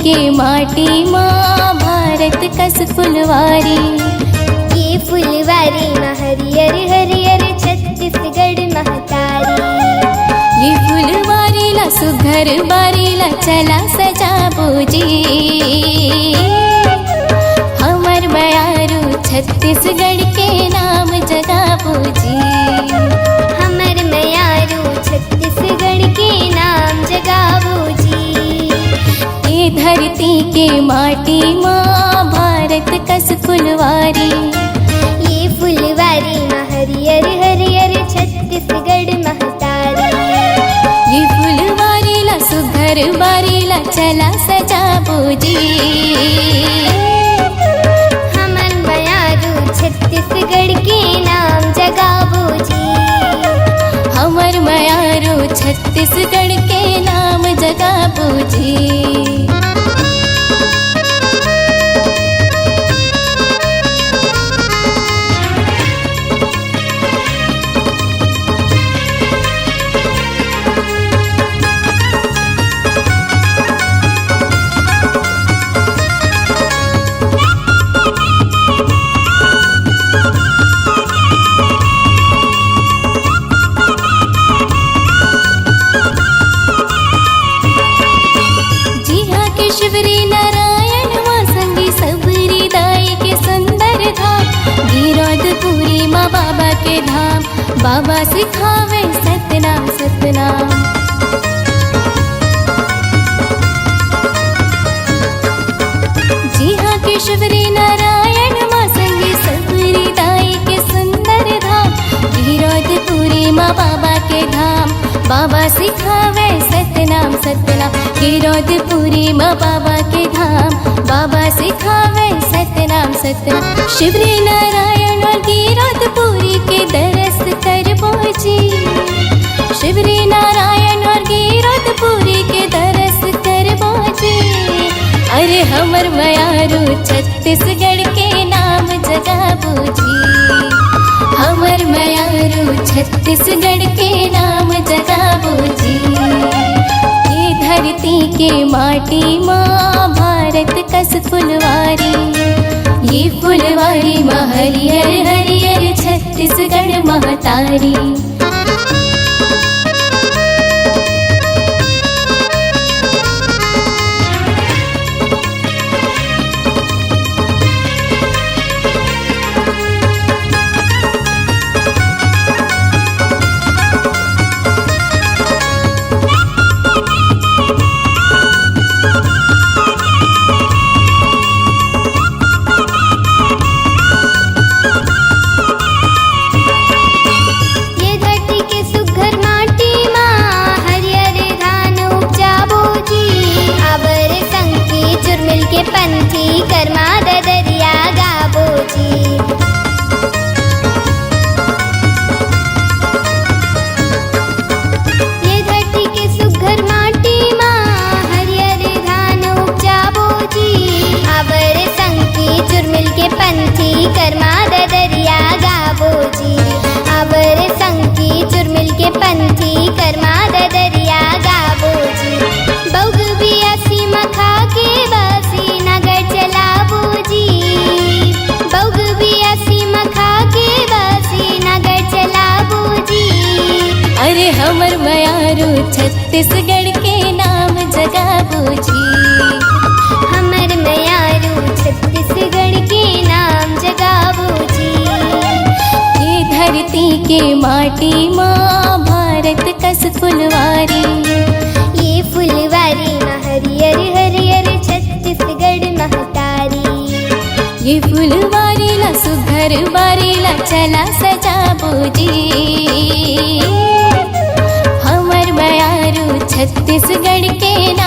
के माटी माँ भारत कस फुलवारी। ये फुलवारी माँ हरियर हरियर छत्तीसगढ़ महतारी। ये फुलवारी ला सुघर बारी ला चला सजा बूजी। हमर बयारू छत्तीसगढ़ के नाम जगा बूजी। हमर मयारू छत्तीसगढ़ के नाम जगावो जी। ये धरती के माटी माँ भारत कस फुलवारी। ये फुलवारी माँ हरियर हरियर छत्तीसगढ़ महतारी। ये फुलवारी ला सुघर बारी ला चला सजा बूजी। हमर मयारू छत्तीसगढ़ के नाम जगावो जी। हमर मयारो छत्तीसगढ़ के नाम जगा बूजी। शिवरी नारायण माँ संगी सबरी दाई के सुंदर धाम। गिरौदपुरी माँ बाबा के धाम। बाबा सिखावे सतनाम सतनाम। जी हाँ के शिवरी नारायण माँ संगी सबरी दाई के सुंदर धाम। गिरौदपुरी माँ बाबा के धाम। बाबा सिखावे सतनाम सतनाम। गिरौदपुरी माँ बाबा के धाम। बाबा सिखावे सतनाम सतनाम। शिवरी नारायण और गिरौदपुरी के दरस कर पहुँची। शिवरी नारायण और गिरौदपुरी के दरस कर पहुँची। अरे हमर मयारू छत्तीसगढ़ के नाम जगा बूझी। हमर मयारू छत्तीसगढ़ के नाम जगा बूझी। ये धरती के माटी माँ भारत कस फुलवारी। ये फुलवारी माँ हरियर हरियर छत्तीसगढ़ महतारी। पंथी कर्मा ददरिया गावो जी। ये धरती के सुघर माटी माँ हरियर धान उपजावो जी। आवर संगी चुरमिल के पंथी कर्मा ददरिया गावो जी। आवर संगी चुरमिल के पंथी कर्मा ददरिया गावो जी। बउग बिया सीमा खा के बासी नगर चलावो जी। बउग बिया सीमा खा के बासी नगर चलावो जी। अरे हमर मयारू छत्तीसगढ़ के नाम जगा बूझी। हमर मयारू छत्तीसगढ़ के नाम जगावो जी। ये धरती के माटी माँ भारत कस फुलवारी। ये फुलवारी माँ हरियर हरियर छत्तीसगढ़ महतारी। ये फुलवारी ला सुघर बारी ला चला सजा बूजी। हमर मयारू छत्तीसगढ़ के नाम